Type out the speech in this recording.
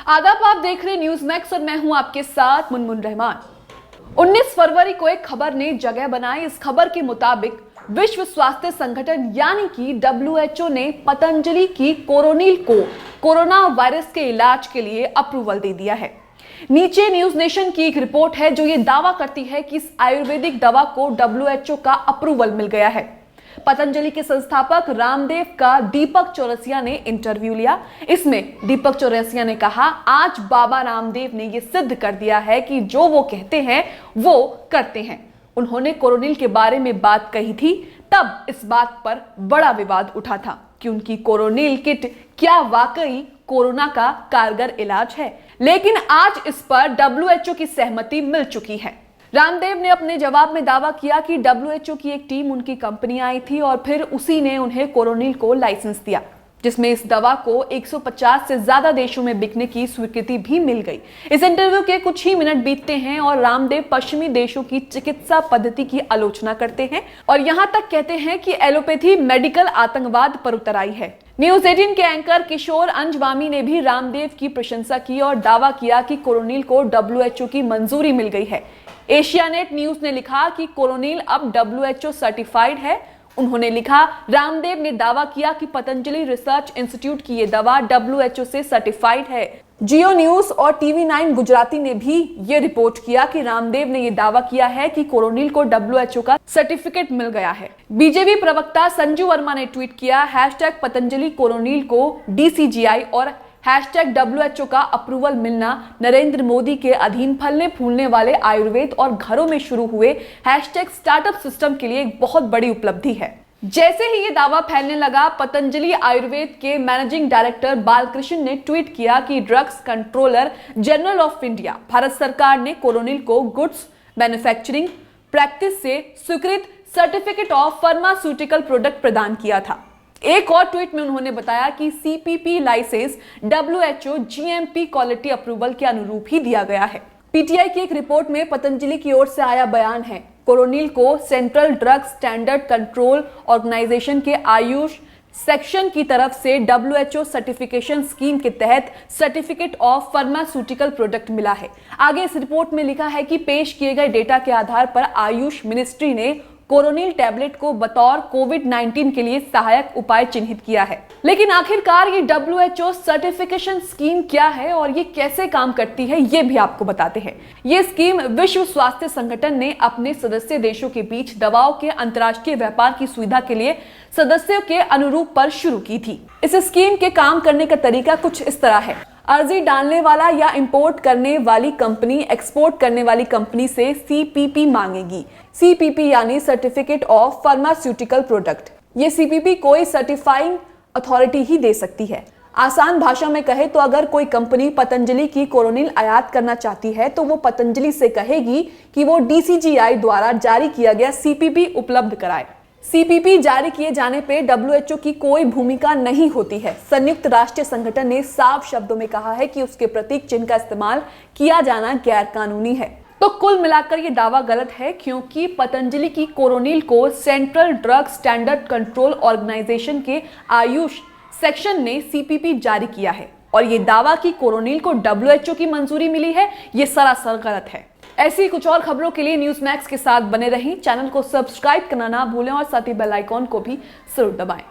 आदाब, आप देख रहे न्यूज मैक्स और मैं हूं आपके साथ मुनमुन रहमान। 19 फरवरी को एक खबर ने जगह बनाई। इस खबर के मुताबिक विश्व स्वास्थ्य संगठन यानी कि WHO ने पतंजलि की कोरोनिल को कोरोना वायरस के इलाज के लिए अप्रूवल दे दिया है। नीचे न्यूज नेशन की एक रिपोर्ट है जो ये दावा करती है कि इस आयुर्वेदिक दवा को WHO का अप्रूवल मिल गया है। पतंजलि के संस्थापक रामदेव का दीपक चौरसिया ने इंटरव्यू लिया। इसमें दीपक चौरसिया ने कहा, आज बाबा रामदेव ने यह सिद्ध कर दिया है कि जो वो कहते हैं वो करते हैं। उन्होंने कोरोनिल के बारे में बात कही थी, तब इस बात पर बड़ा विवाद उठा था कि उनकी कोरोनिल किट क्या वाकई कोरोना का कारगर इलाज है। लेकिन आज इस पर WHO की सहमति मिल चुकी है। रामदेव ने अपने जवाब में दावा किया कि WHO की एक टीम उनकी कंपनी आई थी और फिर उसी ने उन्हें कोरोनिल को लाइसेंस दिया, जिसमें इस दवा को 150 से ज्यादा देशों में बिकने की स्वीकृति भी मिल गई। इस इंटरव्यू के कुछ ही मिनट बीतते हैं और रामदेव पश्चिमी देशों की चिकित्सा पद्धति की आलोचना करते हैं और यहां तक कहते हैं कि एलोपैथी मेडिकल आतंकवाद पर उतर आई है। न्यूज 18 के एंकर किशोर अंजवामी ने भी रामदेव की प्रशंसा की और दावा किया कि कोरोनिल को WHO की मंजूरी मिल गई है। एशियानेट न्यूज ने लिखा कि कोरोनिल अब WHO सर्टिफाइड है। उन्होंने लिखा, रामदेव ने दावा किया कि पतंजलि रिसर्च इंस्टीट्यूट की यह दवा WHO से सर्टिफाइड है। जियो न्यूज और TV9 गुजराती ने भी ये रिपोर्ट किया कि रामदेव ने यह दावा किया है कि कोरोनिल को WHO का सर्टिफिकेट मिल गया है। बीजेपी प्रवक्ता संजू वर्मा ने ट्वीट किया, #पतंजलि कोरोनिल को DCGI और #WHO का अप्रूवल मिलना नरेंद्र मोदी के अधीन फलने फूलने वाले आयुर्वेद और घरों में शुरू हुए #स्टार्टअप सिस्टम के लिए एक बहुत बड़ी उपलब्धि है। जैसे ही ये दावा फैलने लगा, पतंजलि आयुर्वेद के मैनेजिंग डायरेक्टर बालकृष्ण ने ट्वीट किया कि drugs controller general of India Bharat सरकार ने कोरोनिल को गुड्स मैन्युफैक्चरिंग प्रैक्टिस से स्वीकृत सर्टिफिकेट ऑफ फार्मास्यूटिकल प्रोडक्ट प्रदान किया था। एक और ट्वीट में उन्होंने बताया कि CPP licence WHO GMP quality approval के अनुरूप ही दिया गया है। PTI की एक रिपोर्ट में पतंजलि की ओर से आया बयान है, कोरोनिल को central drug standard control organisation के आयुष सेक्शन की तरफ से WHO सर्टिफिकेशन स्कीम के तहत सर्टिफिकेट ऑफ फार्मास्यूटिकल प्रोडक्ट मिला है। आगे इस रिपोर्ट में लिखा है कि पेश किए गए डेटा के आधार पर आयुष मिनिस्ट्री ने कोरोनिल टैबलेट को बतौर कोविड-19 के लिए सहायक उपाय चिन्हित किया है। लेकिन आखिरकार ये WHO सर्टिफिकेशन स्कीम क्या है और ये कैसे काम करती है, ये भी आपको बताते हैं। ये स्कीम विश्व स्वास्थ्य संगठन ने अपने सदस्य देशों के बीच दवाओं के अंतर्राष्ट्रीय व्यापार की सुविधा के लिए सदस्यों के अनुरूप पर शुरू की थी। इस स्कीम के काम करने का तरीका कुछ इस तरह है। अर्जी डालने वाला या इंपोर्ट करने वाली कंपनी एक्सपोर्ट करने वाली कंपनी से CPP मांगेगी। CPP यानी सर्टिफिकेट ऑफ फार्मास्यूटिकल प्रोडक्ट। ये CPP कोई सर्टिफाइंग अथॉरिटी ही दे सकती है। आसान भाषा में कहे तो अगर कोई कंपनी पतंजलि की कोरोनिल आयात करना चाहती है तो वो पतंजलि से कहेगी कि वो DCGI द्वारा जारी किया गया CPP उपलब्ध कराए। CPP जारी किए जाने पे WHO की कोई भूमिका नहीं होती है। संयुक्त राष्ट्र संगठन ने साफ शब्दों में कहा है कि उसके प्रतीक चिन्ह का इस्तेमाल किया जाना गैर कानूनी है। तो कुल मिलाकर ये दावा गलत है, क्योंकि पतंजलि की कोरोनिल को central drug standard control organisation के आयुष सेक्शन ने CPP जारी किया है और ये दावा कि कोरोनिल को WHO की मंजूरी मिली है, ये सरासर गलत है। ऐसी कुछ और खबरों के लिए न्यूज मैक्स के साथ बने रहें। चैनल को सब्सक्राइब करना ना भूलें और साथ ही बेल आइकॉन को भी जरूर दबाएं।